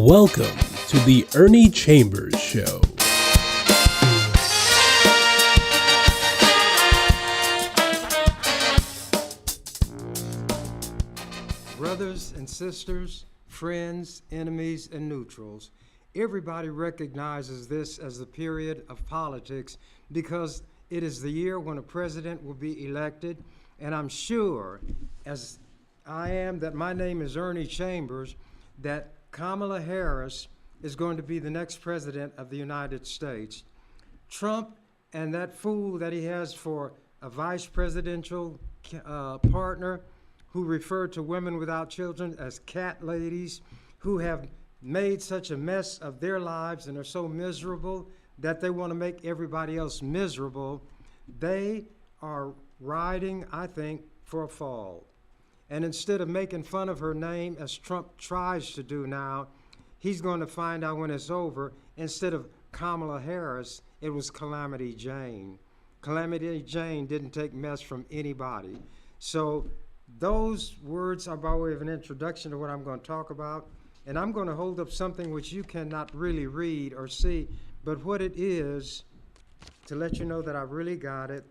Welcome to the Ernie Chambers Show. Brothers and sisters, friends, enemies, and neutrals, everybody recognizes this as the period of politics because it is the year when a president will be elected, and I'm sure, as I am, that my name is Ernie Chambers, that Kamala Harris is going to be the next president of the United States. Trump and that fool that he has for a vice presidential partner, who refer to women without children as cat ladies, who have made such a mess of their lives and are so miserable that they want to make everybody else miserable, they are riding, I think, for a fall. And instead of making fun of her name, as Trump tries to do now, he's going to find out when it's over, instead of Kamala Harris, it was Calamity Jane. Calamity Jane didn't take mess from anybody. So those words are by way of an introduction to what I'm going to talk about. And I'm going to hold up something which you cannot really read or see, but what it is, to let you know that I really got it.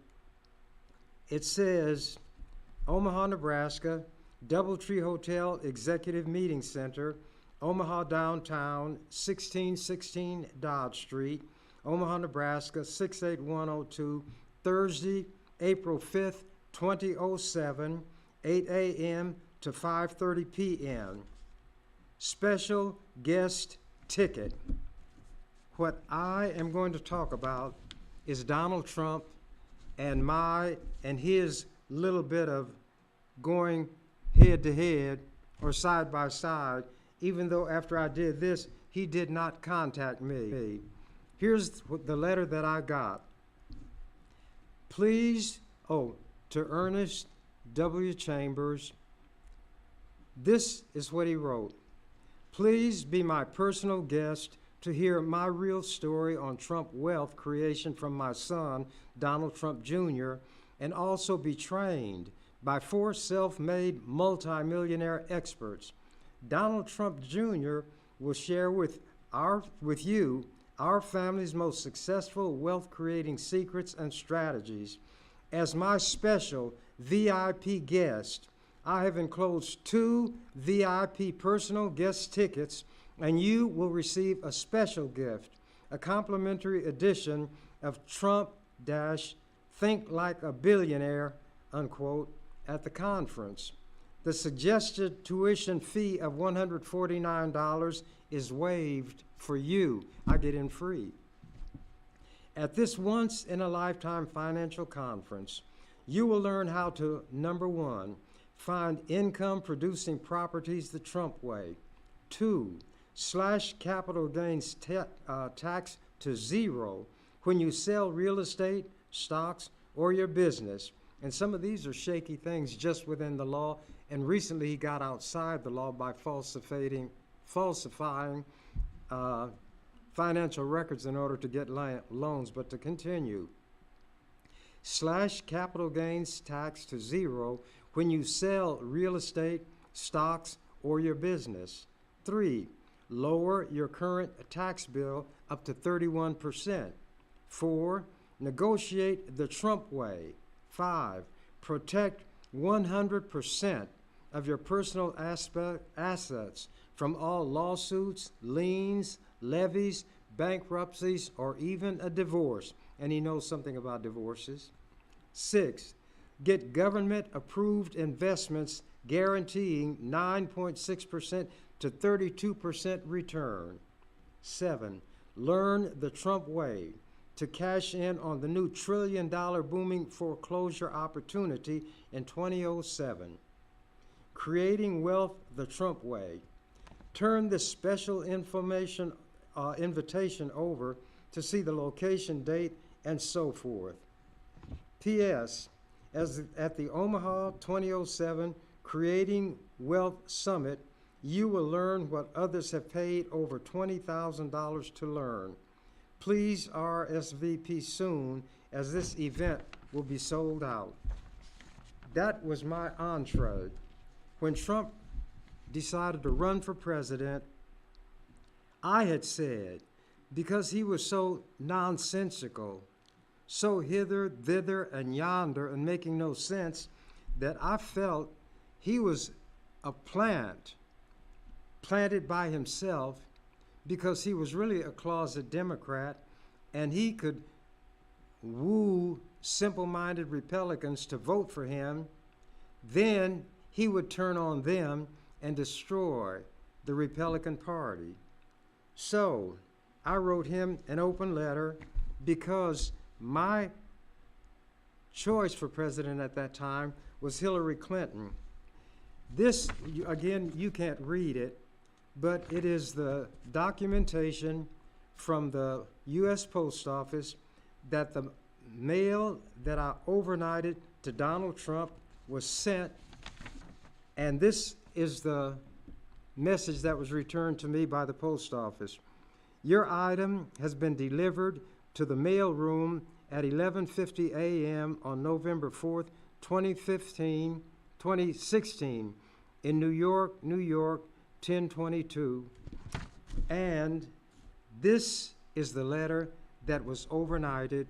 It says, Omaha, Nebraska, Doubletree Hotel Executive Meeting Center, Omaha Downtown, 1616 Dodge Street, Omaha, Nebraska, 68102, Thursday, April 5th, 2007, 8 a.m. to 5:30 p.m. Special guest ticket. What I am going to talk about is Donald Trump and his little bit of going head to head or side by side, even though after I did this, he did not contact me. Here's the letter that I got. Please, to Ernest W. Chambers, this is what he wrote. Please be my personal guest to hear my real story on Trump wealth creation from my son, Donald Trump Jr., and also be trained by 4 self-made multimillionaire experts. Donald Trump Jr. will share with you our family's most successful wealth-creating secrets and strategies. As my special VIP guest, I have enclosed 2 VIP personal guest tickets, and you will receive a special gift, a complimentary edition of Trump-Think Like a Billionaire, unquote, at the conference. The suggested tuition fee of $149 is waived for you. I get in free. At this once-in-a-lifetime financial conference, you will learn how to, number 1, find income-producing properties the Trump way. 2, slash capital gains tax to 0 when you sell real estate, stocks, or your business. And some of these are shaky things just within the law. And recently he got outside the law by falsifying financial records in order to get loans. But to continue, slash capital gains tax to 0 when you sell real estate, stocks, or your business. 3, lower your current tax bill up to 31%. 4, negotiate the Trump way. 5, protect 100% of your personal assets from all lawsuits, liens, levies, bankruptcies, or even a divorce. And he knows something about divorces. 6, get government-approved investments guaranteeing 9.6% to 32% return. 7, learn the Trump way to cash in on the new $1 trillion booming foreclosure opportunity in 2007. Creating wealth the Trump way. Turn this special invitation over to see the location, date, and so forth. P.S. As at the Omaha 2007 Creating Wealth Summit, you will learn what others have paid over $20,000 to learn. Please RSVP soon, as this event will be sold out. That was my entree. When Trump decided to run for president, I had said, because he was so nonsensical, so hither, thither, and yonder, and making no sense, that I felt he was a plant planted by himself, because he was really a closet Democrat, and he could woo simple-minded Republicans to vote for him. Then he would turn on them and destroy the Republican Party. So I wrote him an open letter, because my choice for president at that time was Hillary Clinton. This, again, you can't read it, but it is the documentation from the U.S. Post Office that the mail that I overnighted to Donald Trump was sent, and this is the message that was returned to me by the post office. Your item has been delivered to the mail room at 11:50 a.m. on November 4th, 2016, in New York, New York, 1022. And this is the letter that was overnighted,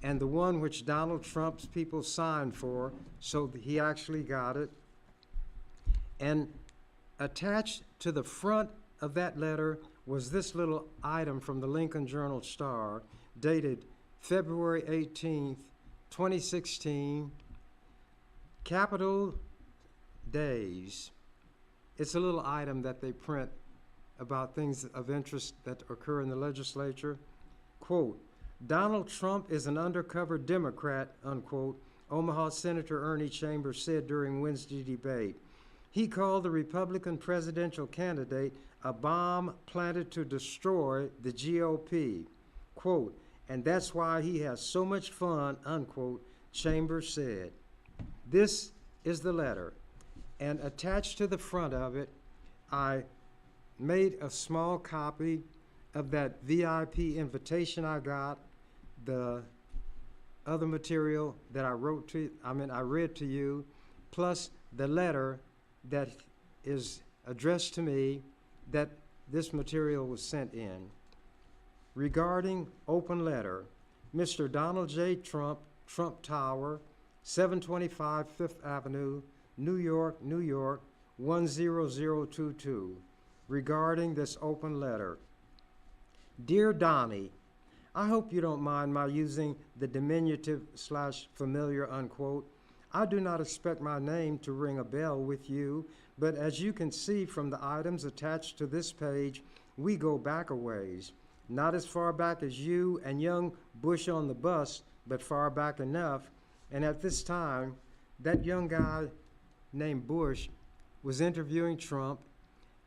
and the one which Donald Trump's people signed for, so he actually got it. And attached to the front of that letter was this little item from the Lincoln Journal-Star, dated February 18th, 2016, Capitol Days. It's a little item that they print about things of interest that occur in the legislature. Quote, Donald Trump is an undercover Democrat, unquote, Omaha Senator Ernie Chambers said during Wednesday debate. He called the Republican presidential candidate a bomb planted to destroy the GOP. Quote, and that's why he has so much fun, unquote, Chambers said. This is the letter. And attached to the front of it, I made a small copy of that VIP invitation I got, the other material that I read to you, plus the letter that is addressed to me that this material was sent in. Regarding open letter, Mr. Donald J. Trump, Trump Tower, 725 Fifth Avenue, New York, New York, 10022. Regarding this open letter. Dear Donnie, I hope you don't mind my using the diminutive / familiar, unquote. I do not expect my name to ring a bell with you, but as you can see from the items attached to this page, we go back a ways. Not as far back as you and young Bush on the bus, but far back enough. And at this time, that young guy named Bush was interviewing Trump,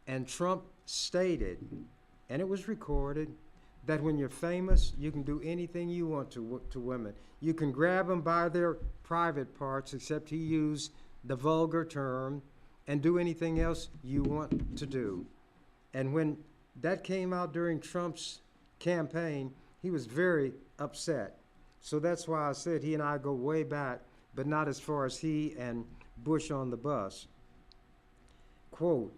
and Trump stated, and it was recorded, that when you're famous, you can do anything you want to women. You can grab them by their private parts, except he used the vulgar term, and do anything else you want to do. And when that came out during Trump's campaign, he was very upset. So that's why I said he and I go way back, but not as far as he and Bush on the bus. Quote,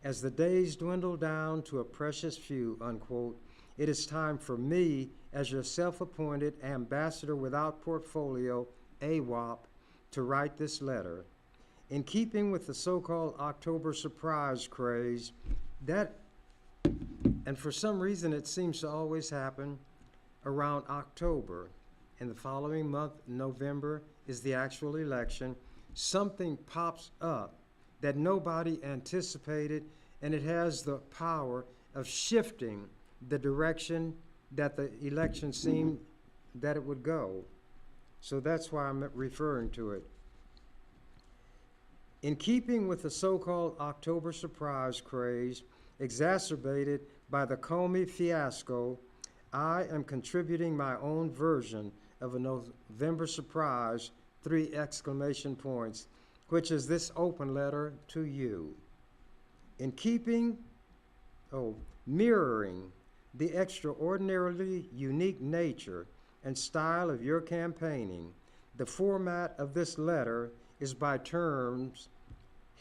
as the days dwindle down to a precious few, unquote, it is time for me, as your self-appointed ambassador without portfolio, AWOP, to write this letter. In keeping with the so-called October surprise craze, and for some reason it seems to always happen around October, and the following month, November, is the actual election, something pops up that nobody anticipated, and it has the power of shifting the direction that the election seemed that it would go. So that's why I'm referring to it. In keeping with the so-called October surprise craze, exacerbated by the Comey fiasco, I am contributing my own version of a November surprise, 3 exclamation points, which is this open letter to you. In keeping, mirroring the extraordinarily unique nature and style of your campaigning, the format of this letter is by terms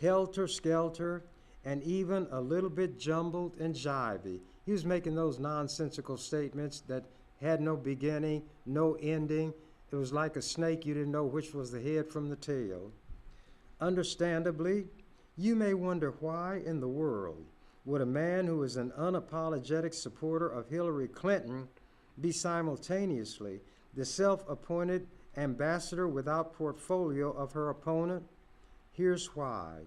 helter-skelter and even a little bit jumbled and jivey. He was making those nonsensical statements that had no beginning, no ending. It was like a snake, you didn't know which was the head from the tail. Understandably, you may wonder why in the world would a man who is an unapologetic supporter of Hillary Clinton be simultaneously the self-appointed ambassador without portfolio of her opponent? Here's why.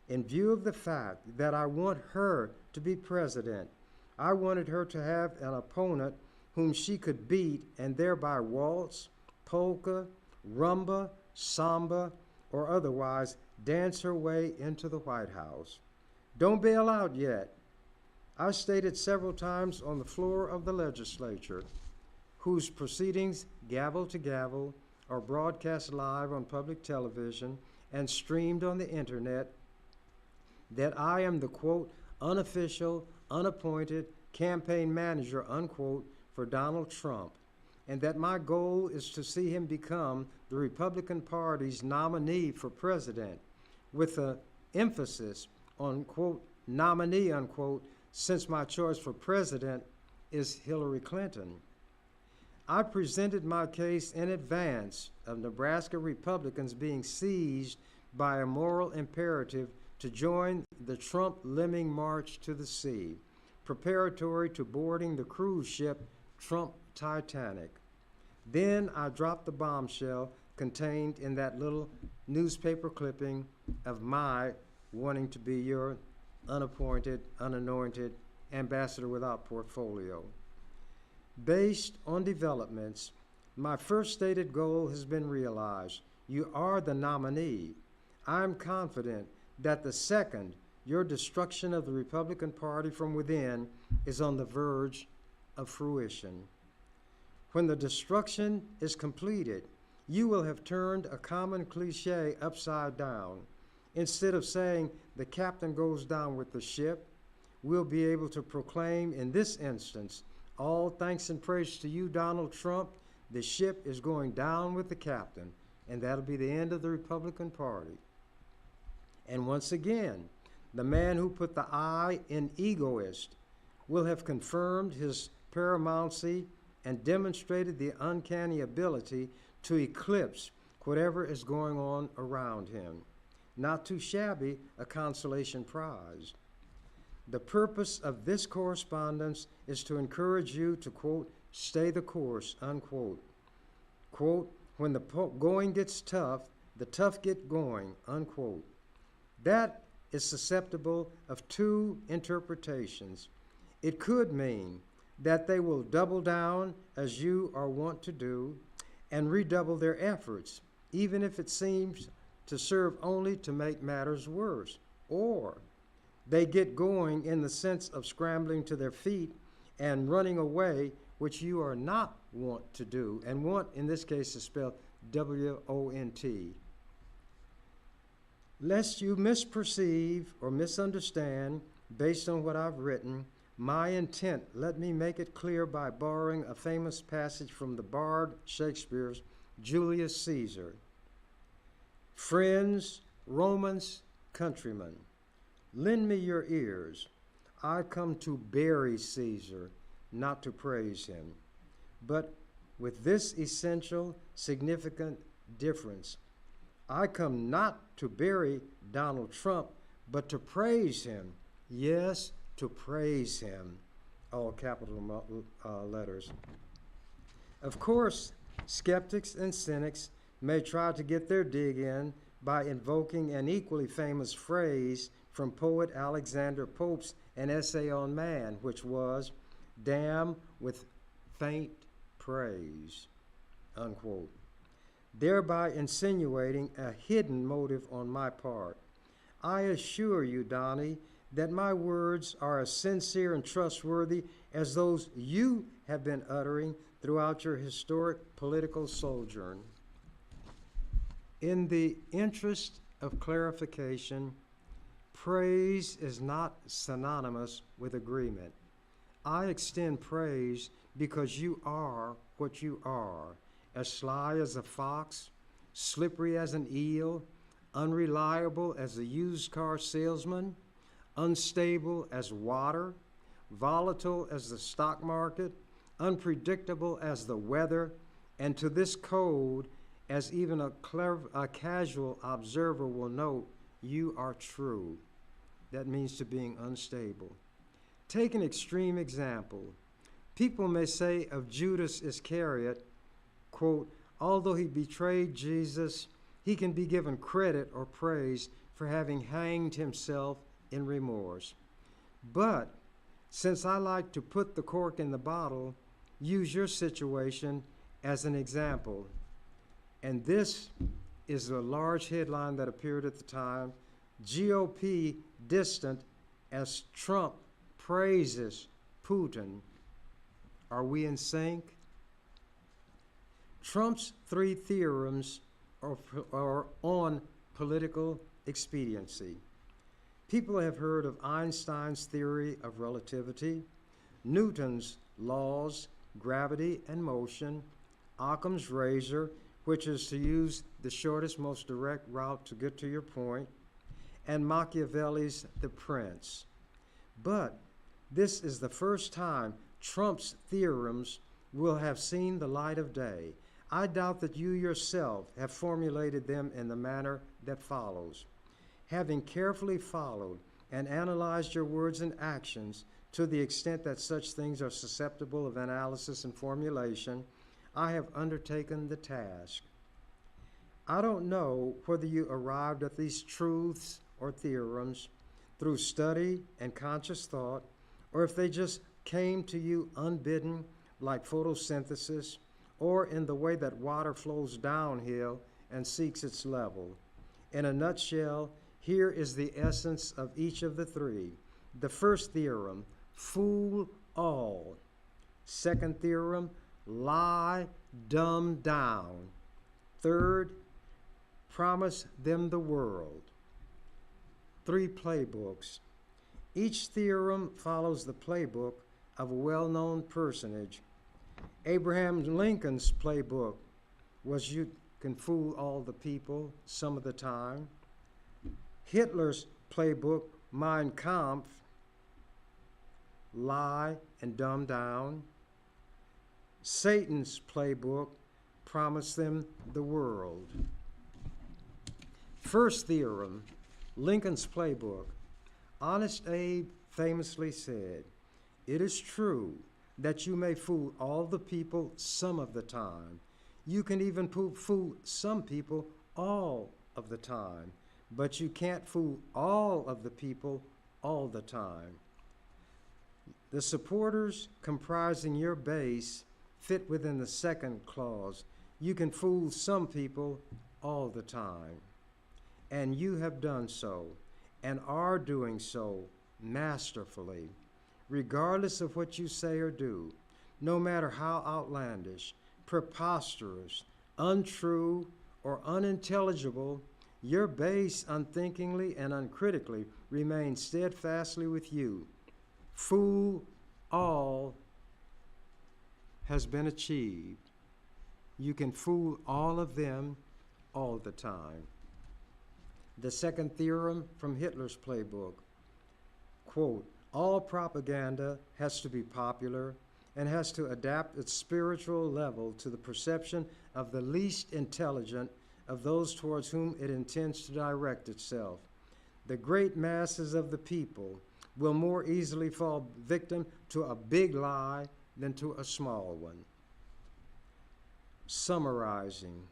In view of the fact that I want her to be president, I wanted her to have an opponent whom she could beat and thereby waltz, polka, rumba, samba, or otherwise dance her way into the White House. Don't bail out yet. I stated several times on the floor of the legislature, whose proceedings, gavel to gavel, are broadcast live on public television and streamed on the internet, that I am the, quote, unofficial, unappointed campaign manager, unquote, for Donald Trump, and that my goal is to see him become the Republican Party's nominee for president, with an emphasis on, quote, nominee, unquote, since my choice for president is Hillary Clinton. I presented my case in advance of Nebraska Republicans being seized by a moral imperative to join the Trump lemming march to the sea, preparatory to boarding the cruise ship Trump Titanic. Then I dropped the bombshell contained in that little newspaper clipping of my wanting to be your unappointed, unanointed ambassador without portfolio. Based on developments, my first stated goal has been realized. You are the nominee. I'm confident that the second, your destruction of the Republican Party from within, is on the verge of fruition. When the destruction is completed, you will have turned a common cliche upside down. Instead of saying the captain goes down with the ship, we'll be able to proclaim in this instance, all thanks and praise to you, Donald Trump, the ship is going down with the captain, and that'll be the end of the Republican Party. And once again, the man who put the I in egoist will have confirmed his paramountcy and demonstrated the uncanny ability to eclipse whatever is going on around him. Not too shabby a consolation prize. The purpose of this correspondence is to encourage you to, quote, stay the course, unquote. Quote, when the going gets tough, the tough get going, unquote. That is susceptible of two interpretations. It could mean that they will double down, as you are wont to do, and redouble their efforts, even if it seems to serve only to make matters worse. Or they get going in the sense of scrambling to their feet and running away, which you are not wont to do. And want, in this case, is spelled W-O-N-T. Lest you misperceive or misunderstand, based on what I've written, my intent, let me make it clear by borrowing a famous passage from the bard Shakespeare's Julius Caesar. Friends, Romans, countrymen, lend me your ears. I come to bury Caesar, not to praise him. But with this essential, significant difference, I come not to bury Donald Trump, but to praise him. Yes, to praise him. All capital letters. Of course, skeptics and cynics may try to get their dig in by invoking an equally famous phrase from poet Alexander Pope's An Essay on Man, which was, damn with faint praise, unquote, thereby insinuating a hidden motive on my part. I assure you, Donnie, that my words are as sincere and trustworthy as those you have been uttering throughout your historic political sojourn. In the interest of clarification, praise is not synonymous with agreement. I extend praise because you are what you are, as sly as a fox, slippery as an eel, unreliable as a used car salesman, unstable as water, volatile as the stock market, unpredictable as the weather, and to this code, as even a casual observer will note, you are true. That means to being unstable. Take an extreme example. People may say of Judas Iscariot, quote, although he betrayed Jesus, he can be given credit or praise for having hanged himself in remorse. But since I like to put the cork in the bottle, use your situation as an example. And this is a large headline that appeared at the time. GOP distant as Trump praises Putin. Are we in sync? Trump's 3 theorems are on political expediency. People have heard of Einstein's theory of relativity, Newton's laws, gravity and motion, Occam's razor, which is to use the shortest, most direct route to get to your point, and Machiavelli's The Prince. But this is the first time Trump's theorems will have seen the light of day. I doubt that you yourself have formulated them in the manner that follows. Having carefully followed and analyzed your words and actions to the extent that such things are susceptible of analysis and formulation, I have undertaken the task. I don't know whether you arrived at these truths or theorems through study and conscious thought, or if they just came to you unbidden like photosynthesis, or in the way that water flows downhill and seeks its level. In a nutshell, here is the essence of each of the 3. The first theorem, fool all. Second theorem, lie, dumb down. Third, promise them the world. 3 playbooks. Each theorem follows the playbook of a well-known personage. Abraham Lincoln's playbook was you can fool all the people some of the time. Hitler's playbook, Mein Kampf, lie and dumb down. Satan's playbook, promise them the world. First theorem, Lincoln's playbook. Honest Abe famously said, "It is true that you may fool all the people some of the time. You can even fool some people all of the time, but you can't fool all of the people all the time." The supporters comprising your base fit within the second clause. You can fool some people all the time. And you have done so, and are doing so masterfully, regardless of what you say or do, no matter how outlandish, preposterous, untrue, or unintelligible, your base unthinkingly and uncritically remains steadfastly with you. Fool all has been achieved. You can fool all of them all the time. The second theorem from Hitler's playbook, quote, all propaganda has to be popular and has to adapt its spiritual level to the perception of the least intelligent of those towards whom it intends to direct itself. The great masses of the people will more easily fall victim to a big lie than to a small one. Summarizing,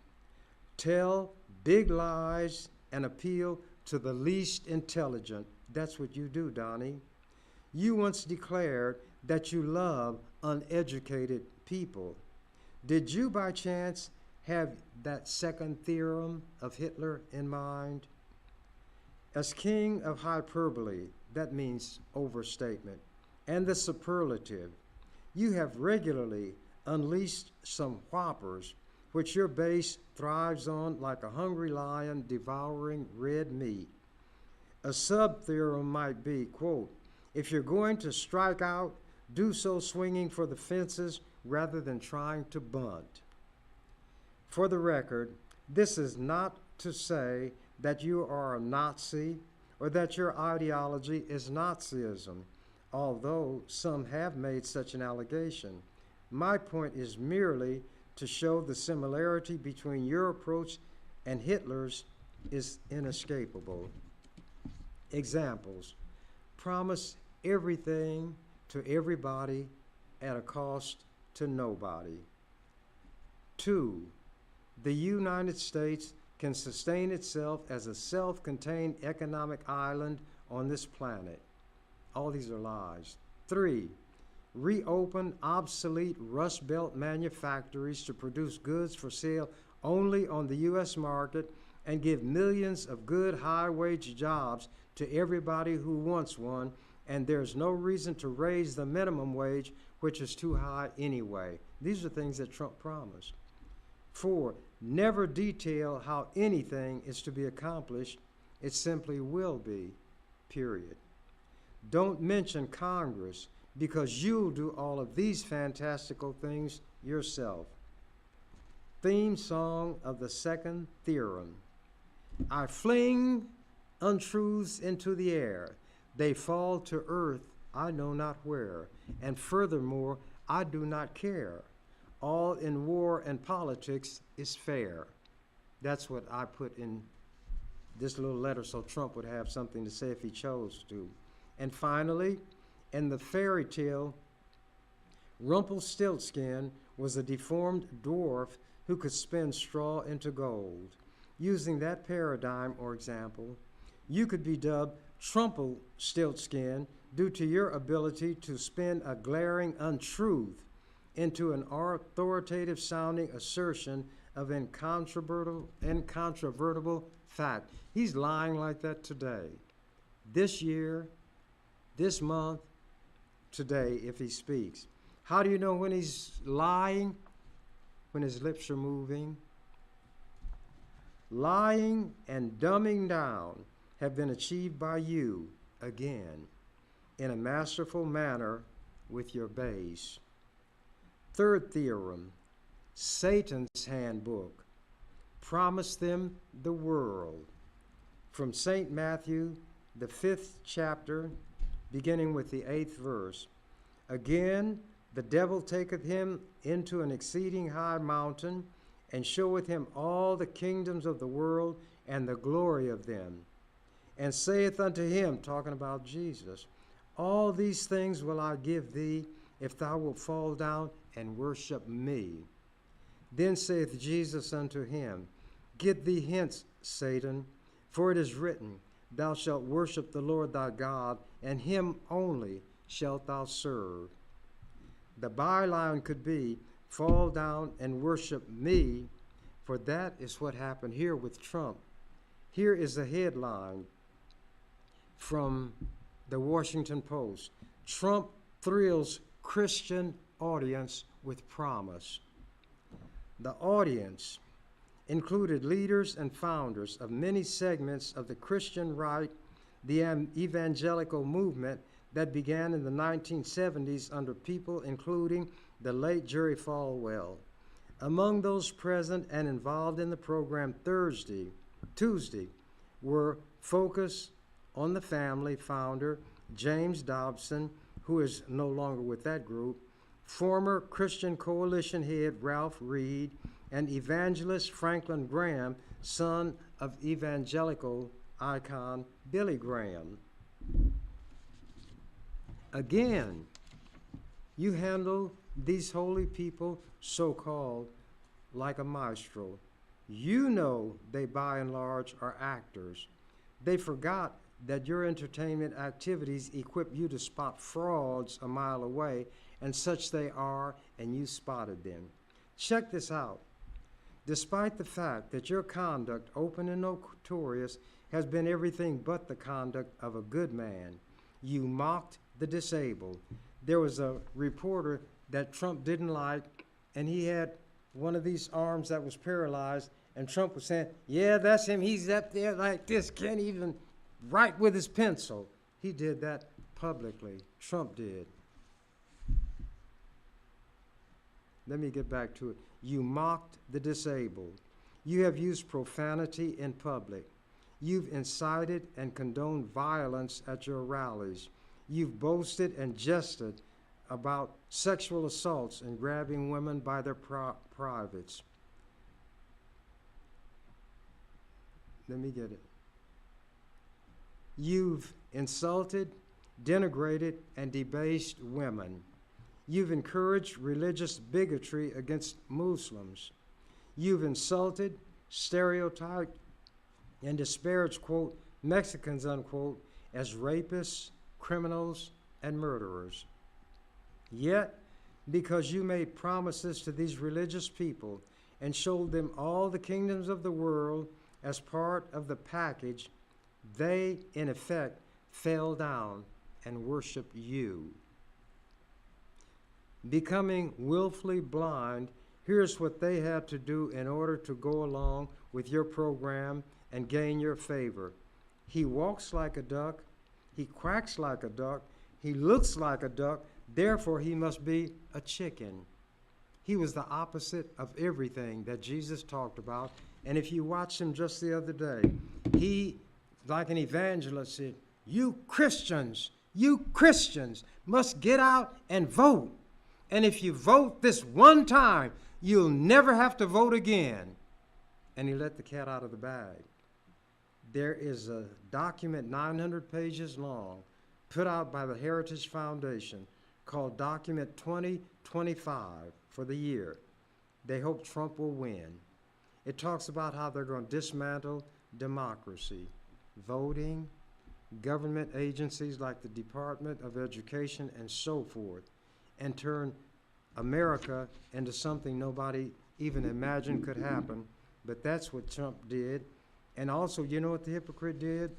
tell big lies and appeal to the least intelligent. That's what you do, Donnie. You once declared that you love uneducated people. Did you by chance have that second theorem of Hitler in mind? As king of hyperbole, that means overstatement, and the superlative, you have regularly unleashed some whoppers which your base thrives on like a hungry lion devouring red meat. A sub-theorem might be, quote, if you're going to strike out, do so swinging for the fences rather than trying to bunt. For the record, this is not to say that you are a Nazi or that your ideology is Nazism. although some have made such an allegation. My point is merely to show the similarity between your approach and Hitler's is inescapable. Examples: promise everything to everybody at a cost to nobody. 2. The United States can sustain itself as a self-contained economic island on this planet. All these are lies. 3. Reopen obsolete Rust Belt manufactories to produce goods for sale only on the U.S. market and give millions of good high-wage jobs to everybody who wants one, and there's no reason to raise the minimum wage, which is too high anyway. These are things that Trump promised. 4. Never detail how anything is to be accomplished. It simply will be, period. Don't mention Congress, because you'll do all of these fantastical things yourself. Theme song of the second theorem. I fling untruths into the air. They fall to earth, I know not where. And furthermore, I do not care. All in war and politics is fair. That's what I put in this little letter so Trump would have something to say if he chose to. And finally, in the fairy tale, Rumpelstiltskin was a deformed dwarf who could spin straw into gold. Using that paradigm or example, you could be dubbed Trumpelstiltskin due to your ability to spin a glaring untruth into an authoritative sounding assertion of incontrovertible fact. He's lying like that today. This year, this month, today, if he speaks. How do you know when he's lying? When his lips are moving. Lying and dumbing down have been achieved by you, again, in a masterful manner with your base. Third theorem, Satan's handbook. Promise them the world. From St. Matthew, the 5th chapter, beginning with the 8th verse. Again, the devil taketh him into an exceeding high mountain, and showeth him all the kingdoms of the world and the glory of them, and saith unto him, talking about Jesus, all these things will I give thee, if thou wilt fall down and worship me. Then saith Jesus unto him, Get thee hence, Satan, for it is written, Thou shalt worship the Lord thy God, and him only shalt thou serve. The byline could be, Fall down and worship me, for that is what happened here with Trump. Here is a headline from the Washington Post. Trump thrills Christian audience with promise. The audience included leaders and founders of many segments of the Christian right, the evangelical movement that began in the 1970s under people including the late Jerry Falwell. Among those present and involved in the program Tuesday were Focus on the Family founder James Dobson, who is no longer with that group, former Christian Coalition head Ralph Reed, and evangelist Franklin Graham, son of evangelical icon Billy Graham. Again, you handle these holy people, so-called, like a maestro. You know they, by and large, are actors. They forgot that your entertainment activities equip you to spot frauds a mile away, and such they are, and you spotted them. Check this out. Despite the fact that your conduct, open and notorious, has been everything but the conduct of a good man, you mocked the disabled. There was a reporter that Trump didn't like, and he had one of these arms that was paralyzed, and Trump was saying, yeah, that's him. He's up there like this, can't even write with his pencil. He did that publicly. Trump did. Let me get back to it. You mocked the disabled. You have used profanity in public. You've incited and condoned violence at your rallies. you've boasted and jested about sexual assaults and grabbing women by their privates. Let me get it. You've insulted, denigrated, and debased women. You've encouraged religious bigotry against Muslims. You've insulted, stereotyped, and disparaged, quote, Mexicans, unquote, as rapists, criminals, and murderers. Yet, because you made promises to these religious people and showed them all the kingdoms of the world as part of the package, they, in effect, fell down and worshiped you. Becoming willfully blind, here's what they had to do in order to go along with your program and gain your favor. He walks like a duck, he quacks like a duck, he looks like a duck, therefore he must be a chicken. He was the opposite of everything that Jesus talked about. And if you watched him just the other day, he, like an evangelist, said, you Christians must get out and vote. And if you vote this one time, you'll never have to vote again. And he let the cat out of the bag. There is a document 900 pages long put out by the Heritage Foundation called Document 2025 for the year. They hope Trump will win. It talks about how they're going to dismantle democracy, voting, government agencies like the Department of Education and so forth, and turn America into something nobody even imagined could happen. But that's what Trump did. And also, you know what the hypocrite did?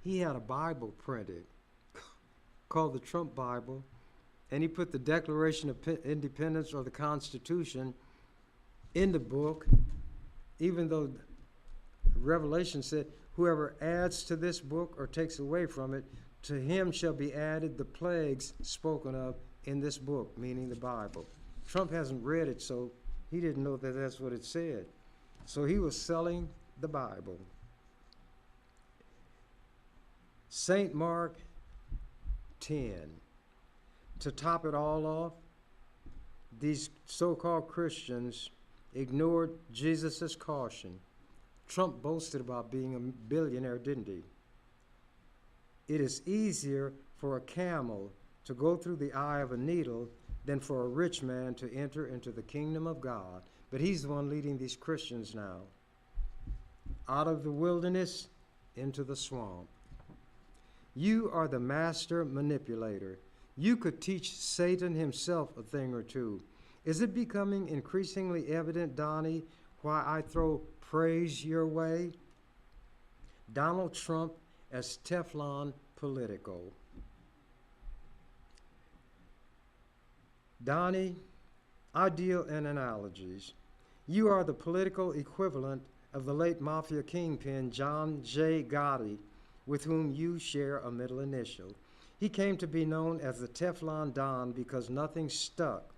He had a Bible printed called the Trump Bible, and he put the Declaration of Independence or the Constitution in the book, even though Revelation said, whoever adds to this book or takes away from it, to him shall be added the plagues spoken of in this book, meaning the Bible. Trump hasn't read it, so he didn't know that that's what it said. So he was selling the Bible. St. Mark 10. To top it all off, these so-called Christians ignored Jesus' caution. Trump boasted about being a billionaire, didn't he? It is easier for a camel to go through the eye of a needle than for a rich man to enter into the kingdom of God. But he's the one leading these Christians now out of the wilderness into the swamp. You are the master manipulator. You could teach Satan himself a thing or two. Is it becoming increasingly evident, Donnie, why I throw praise your way? Donald Trump as Teflon Politico. Donnie, I deal in analogies. You are the political equivalent of the late mafia kingpin John J. Gotti, with whom you share a middle initial. He came to be known as the Teflon Don because nothing stuck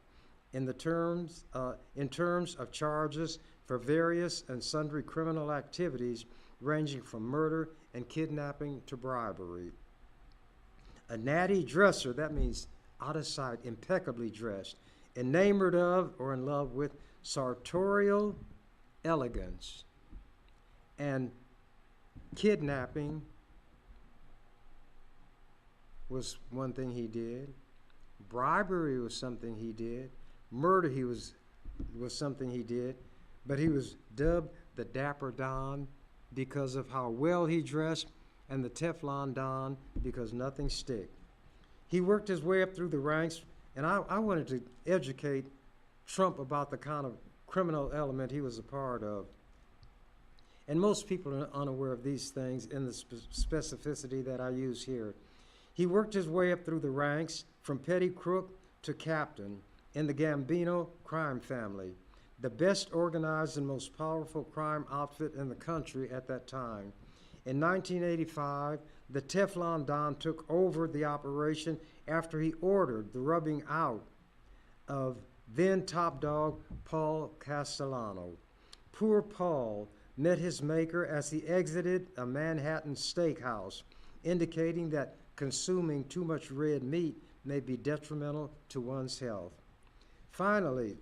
in terms of charges for various and sundry criminal activities ranging from murder and kidnapping to bribery. A natty dresser, that means out of sight, impeccably dressed, enamored of or in love with sartorial elegance, and kidnapping was one thing he did. Bribery was something he did. Murder was something he did. But he was dubbed the Dapper Don because of how well he dressed, and the Teflon Don because nothing stick. He worked his way up through the ranks, and I wanted to educate Trump about the kind of criminal element he was a part of. And most people are unaware of these things in the specificity that I use here. He worked his way up through the ranks from petty crook to captain in the Gambino crime family, the best organized and most powerful crime outfit in the country at that time. In 1985, the Teflon Don took over the operation after he ordered the rubbing out of then top dog Paul Castellano. Poor Paul met his maker as he exited a Manhattan steakhouse, indicating that consuming too much red meat may be detrimental to one's health. Finally,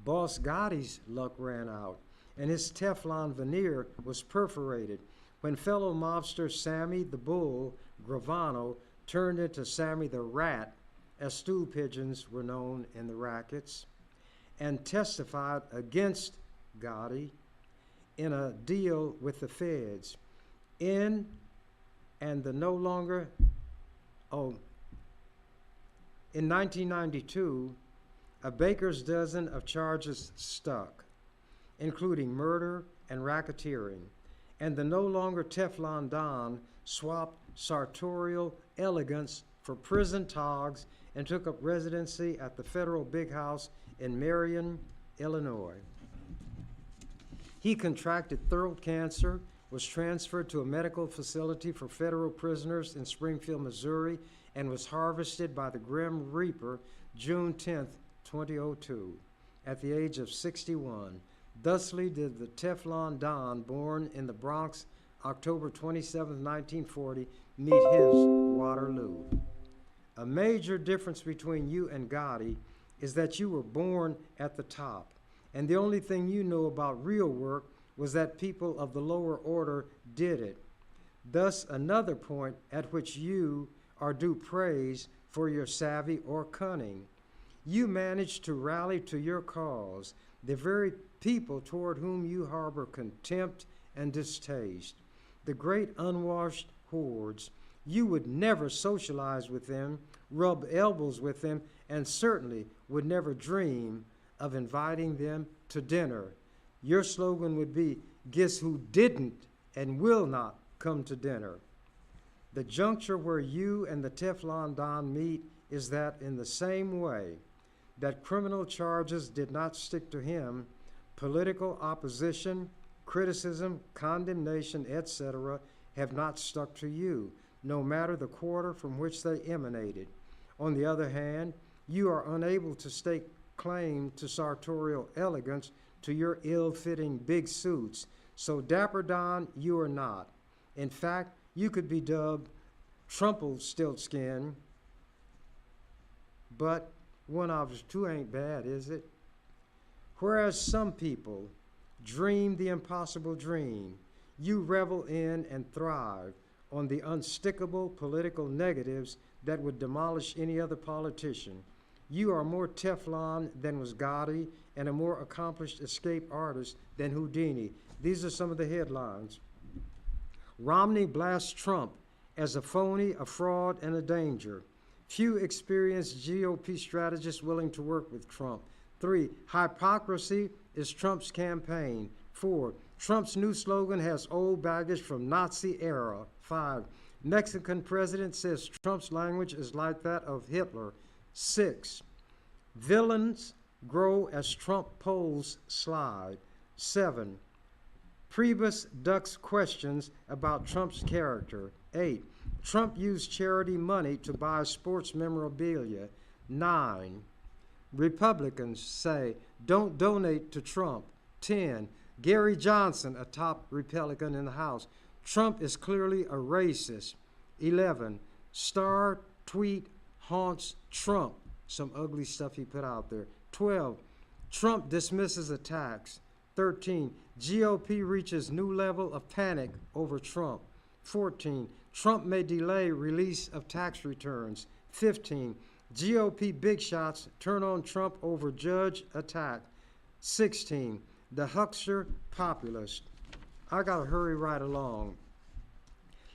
Boss Gotti's luck ran out, and his Teflon veneer was perforated when fellow mobster Sammy the Bull Gravano turned into Sammy the Rat, as stool pigeons were known in the rackets, and testified against Gotti in a deal with the feds. In 1992, a baker's dozen of charges stuck, including murder and racketeering, and the no longer Teflon Don swapped sartorial elegance for prison togs and took up residency at the federal big house in Marion, Illinois. He contracted throat cancer, was transferred to a medical facility for federal prisoners in Springfield, Missouri, and was harvested by the Grim Reaper June 10, 2002, at the age of 61. Thusly did the Teflon Don, born in the Bronx October 27, 1940, meet his Waterloo. A major difference between you and Gotti is that you were born at the top, and the only thing you know about real work was that people of the lower order did it. Thus, another point at which you are due praise for your savvy or cunning. You managed to rally to your cause the very people toward whom you harbor contempt and distaste, the great unwashed hordes. You would never socialize with them, rub elbows with them, and certainly would never dream of inviting them to dinner. Your slogan would be, "Guess who didn't and will not come to dinner?" The juncture where you and the Teflon Don meet is that in the same way that criminal charges did not stick to him, political opposition, criticism, condemnation, etc., have not stuck to you, no matter the quarter from which they emanated. On the other hand, you are unable to stake claim to sartorial elegance to your ill-fitting big suits, so Dapper Don you are not. In fact, you could be dubbed Trumpelstiltskin, but one of the two ain't bad, is it? Whereas some people dream the impossible dream, you revel in and thrive on the unstickable political negatives that would demolish any other politician. You are more Teflon than was Gotti and a more accomplished escape artist than Houdini. These are some of the headlines. Romney blasts Trump as a phony, a fraud, and a danger. Few experienced GOP strategists willing to work with Trump. 3, hypocrisy is Trump's campaign. 4, Trump's new slogan has old baggage from Nazi era. 5, Mexican president says Trump's language is like that of Hitler. 6, villains grow as Trump polls slide. 7, Priebus ducks questions about Trump's character. 8, Trump used charity money to buy sports memorabilia. 9, Republicans say don't donate to Trump. 10, Gary Johnson, a top Republican in the House, Trump is clearly a racist. 11, star tweet haunts Trump, some ugly stuff he put out there. 12, Trump dismisses attacks. 13, GOP reaches new level of panic over Trump. 14, Trump may delay release of tax returns. 15, GOP big shots turn on Trump over judge attack. 16, the huckster populist. I gotta hurry right along.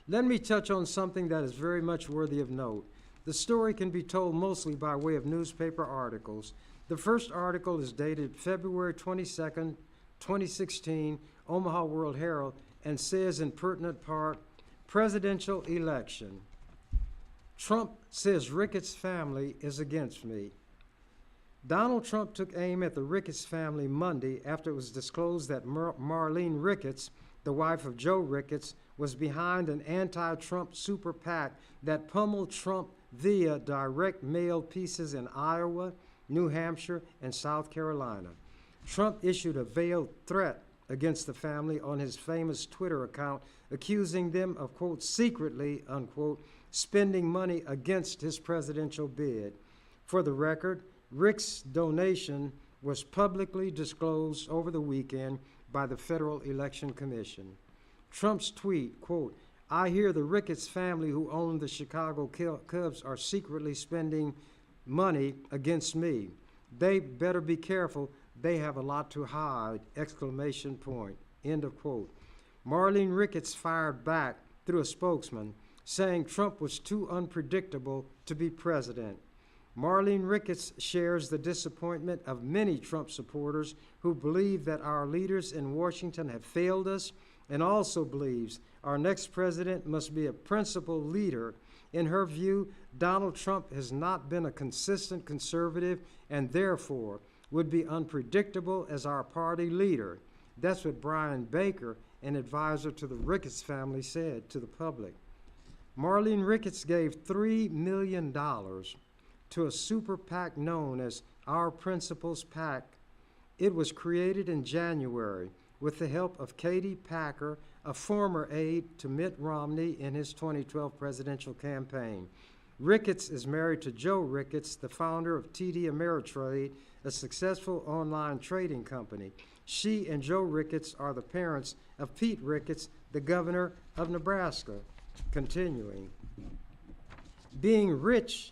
Let me touch on something that is very much worthy of note. The story can be told mostly by way of newspaper articles. The first article is dated February 22nd, 2016, Omaha World Herald, and says in pertinent part, presidential election. Trump says Ricketts family is against me. Donald Trump took aim at the Ricketts family Monday after it was disclosed that Marlene Ricketts, the wife of Joe Ricketts, was behind an anti-Trump super PAC that pummeled Trump via direct mail pieces in Iowa, New Hampshire, and South Carolina. Trump issued a veiled threat against the family on his famous Twitter account, accusing them of, quote, secretly, unquote, spending money against his presidential bid. For the record, Rick's donation was publicly disclosed over the weekend by the Federal Election Commission. Trump's tweet, quote, "I hear the Ricketts family who own the Chicago Cubs are secretly spending money against me. They better be careful. They have a lot to hide, exclamation point," end of quote. Marlene Ricketts fired back through a spokesman, saying Trump was too unpredictable to be president. Marlene Ricketts shares the disappointment of many Trump supporters who believe that our leaders in Washington have failed us, and also believes our next president must be a principled leader. In her view, Donald Trump has not been a consistent conservative and therefore would be unpredictable as our party leader. That's what Brian Baker, an advisor to the Ricketts family, said to the public. Marlene Ricketts gave $3 million to a super PAC known as Our Principles PAC. It was created in January with the help of Katie Packer, a former aide to Mitt Romney in his 2012 presidential campaign. Ricketts is married to Joe Ricketts, the founder of TD Ameritrade, a successful online trading company. She and Joe Ricketts are the parents of Pete Ricketts, the governor of Nebraska. Continuing. Being rich,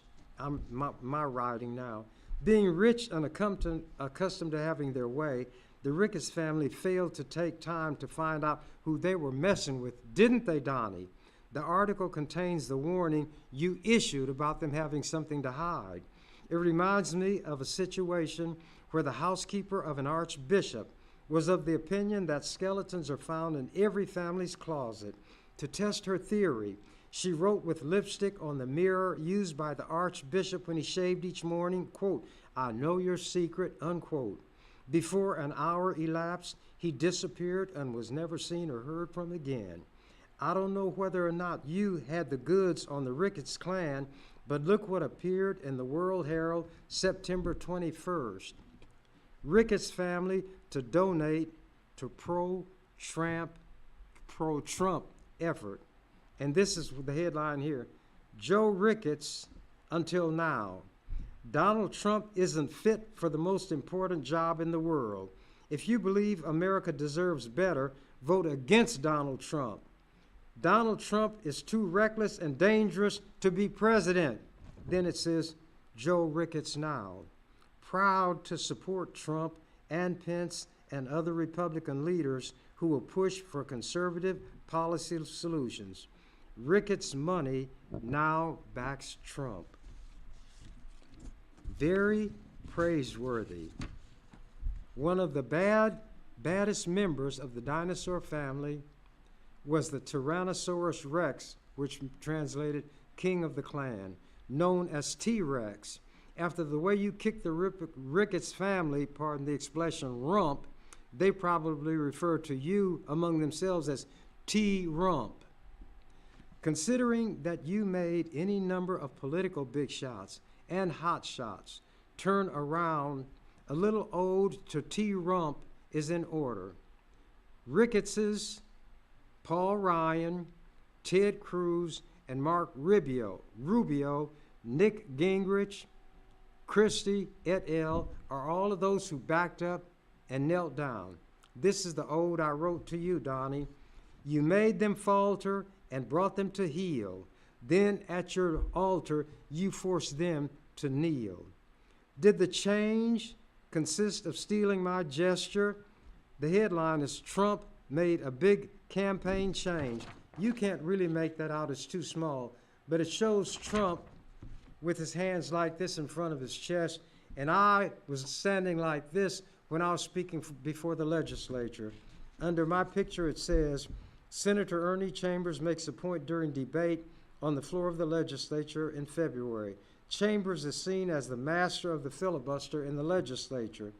my writing now, being rich and accustomed to having their way, the Ricketts family failed to take time to find out who they were messing with, didn't they, Donnie? The article contains the warning you issued about them having something to hide. It reminds me of a situation where the housekeeper of an archbishop was of the opinion that skeletons are found in every family's closet. To test her theory, she wrote with lipstick on the mirror used by the archbishop when he shaved each morning, quote, "I know your secret," unquote. Before an hour elapsed, he disappeared and was never seen or heard from again. I don't know whether or not you had the goods on the Ricketts clan, but look what appeared in the World Herald September 21st. Ricketts family to donate to pro-Trump effort. And this is the headline here. Joe Ricketts until now. Donald Trump isn't fit for the most important job in the world. If you believe America deserves better, vote against Donald Trump. Donald Trump is too reckless and dangerous to be president. Then it says, Joe Ricketts now. Proud to support Trump and Pence and other Republican leaders who will push for conservative policy solutions. Ricketts' money now backs Trump. Very praiseworthy. One of the baddest members of the dinosaur family was the Tyrannosaurus Rex, which translated King of the Clan, known as T-Rex. After the way you kicked the Ricketts family, pardon the expression, rump, they probably refer to you among themselves as T-Rump. Considering that you made any number of political big shots and hot shots turn around, a little ode to T-Rump is in order. Ricketts's, Paul Ryan, Ted Cruz, and Mark Rubio, Nick Gingrich, Christie, et al. Are all of those who backed up and knelt down. This is the ode I wrote to you, Donnie. You made them falter and brought them to heel. Then at your altar, you forced them to kneel. Did the change consist of stealing my gesture? The headline is Trump made a big campaign change. You can't really make that out, it's too small, but it shows Trump with his hands like this in front of his chest, and I was standing like this when I was speaking before the legislature. Under my picture it says, Senator Ernie Chambers makes a point during debate on the floor of the legislature in February. Chambers is seen as the master of the filibuster in the legislature.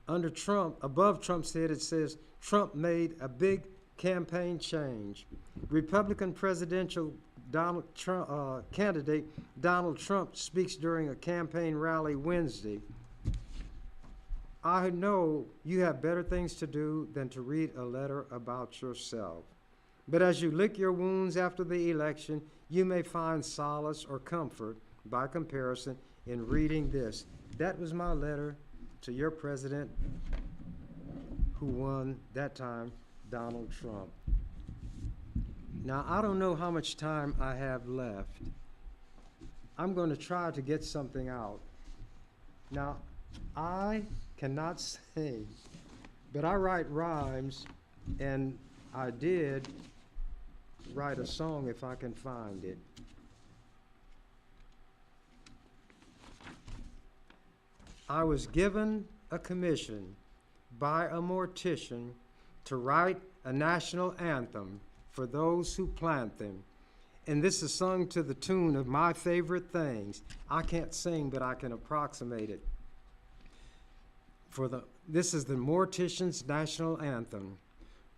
Under Trump, above Trump's head, it says, Trump made a big campaign change. Republican presidential candidate Donald Trump speaks during a campaign rally Wednesday. I know you have better things to do than to read a letter about yourself. But as you lick your wounds after the election, You may find solace or comfort by comparison in reading this. That was my letter to your president who won that time, Donald Trump. Now, I don't know how much time I have left. I'm going to try to get something out. Now, I cannot sing, but I write rhymes, and I did write a song if I can find it. I was given a commission by a mortician to write a national anthem for those who plant them. And this is sung to the tune of My Favorite Things. I can't sing, but I can approximate it. This is the mortician's national anthem.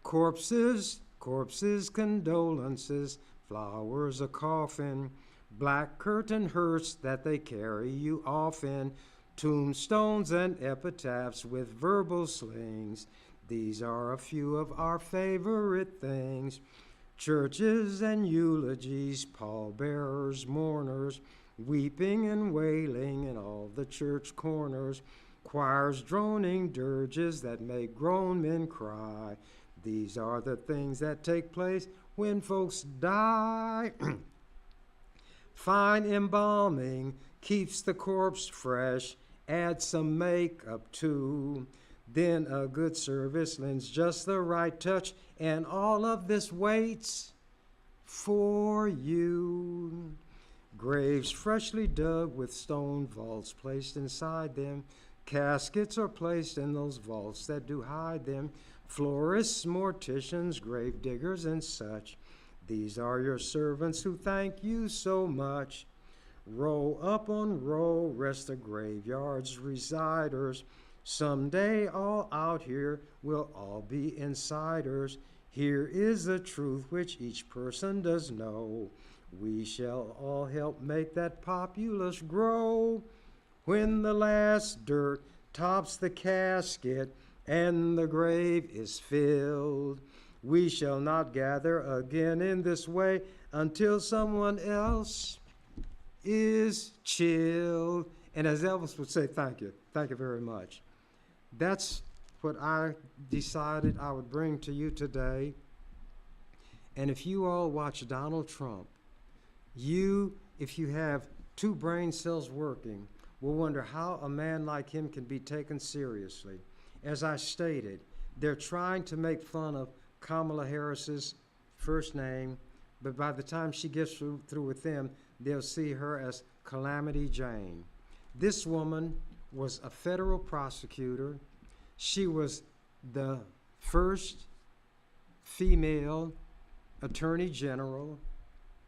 Corpses, corpses, condolences, flowers a coffin, black curtain hearse that they carry you off in, tombstones and epitaphs with verbal slings. These are a few of our favorite things. Churches and eulogies, pallbearers, mourners, weeping and wailing in all the church corners, choirs droning dirges that make grown men cry. These are the things that take place when folks die. Fine embalming keeps the corpse fresh, add some makeup too. Then a good service lends just the right touch, and all of this waits for you. Graves freshly dug with stone vaults placed inside them. Caskets are placed in those vaults that do hide them. Florists, morticians, grave diggers, and such. These are your servants who thank you so much. Row up on row rest the graveyard's residers. Someday all out here will all be insiders. Here is the truth which each person does know. We shall all help make that populace grow. When the last dirt tops the casket and the grave is filled, we shall not gather again in this way until someone else is chilled. And as Elvis would say, thank you very much. That's what I decided I would bring to you today. And if you all watch Donald Trump, if you have two brain cells working, will wonder how a man like him can be taken seriously. As I stated, they're trying to make fun of Kamala Harris's first name, but by the time she gets through with them, they'll see her as Calamity Jane. This woman was a federal prosecutor. She was the first female attorney general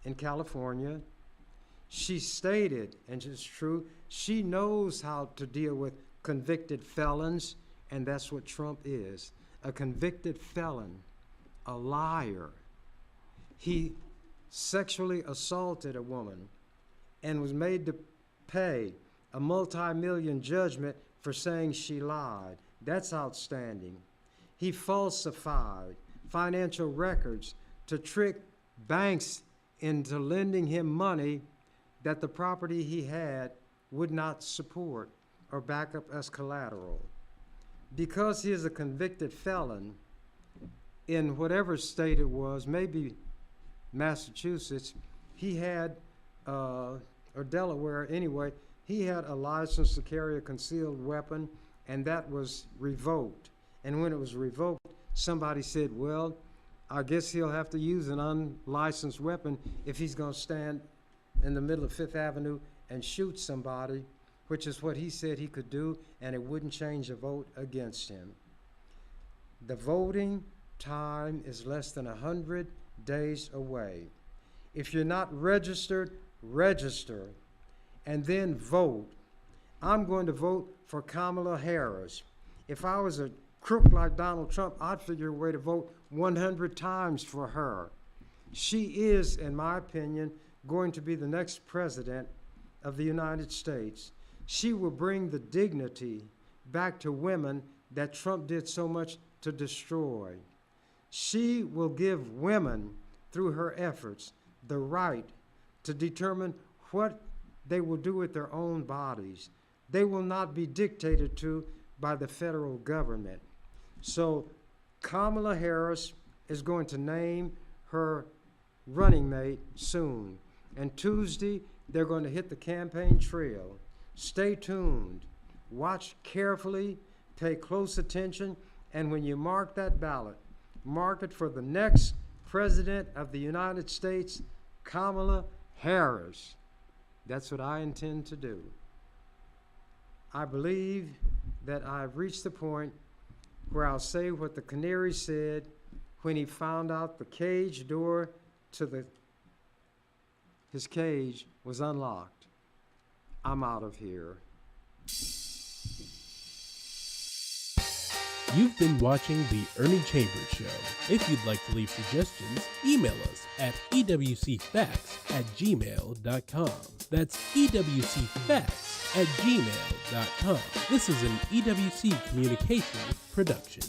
in California. She stated, and it's true, she knows how to deal with convicted felons, and that's what Trump is, a convicted felon, a liar. He sexually assaulted a woman and was made to pay a multi-million judgment for saying she lied. That's outstanding. He falsified financial records to trick banks into lending him money that the property he had would not support or back up as collateral. Because he is a convicted felon in whatever state it was, maybe Massachusetts, he had, or Delaware anyway, he had a license to carry a concealed weapon, and that was revoked. And when it was revoked, somebody said, well, I guess he'll have to use an unlicensed weapon if he's going to stand in the middle of Fifth Avenue and shoot somebody, which is what he said he could do, and it wouldn't change a vote against him. The voting time is less than 100 days away. If you're not registered, register, and then vote. I'm going to vote for Kamala Harris. If I was a crook like Donald Trump, I'd figure a way to vote 100 times for her. She is, in my opinion, going to be the next president of the United States. She will bring the dignity back to women that Trump did so much to destroy. She will give women, through her efforts, the right to determine what they will do with their own bodies. They will not be dictated to by the federal government. So Kamala Harris is going to name her running mate soon. And Tuesday, they're going to hit the campaign trail. Stay tuned. Watch carefully. Pay close attention. And when you mark that ballot, mark it for the next President of the United States, Kamala Harris. That's what I intend to do. I believe that I've reached the point where I'll say what the canary said when he found out the cage door to his cage was unlocked. I'm out of here. You've been watching The Ernie Chambers Show. If you'd like to leave suggestions, email us at ewcfacts@gmail.com. That's ewcfacts@gmail.com. This is an EWC Communications production.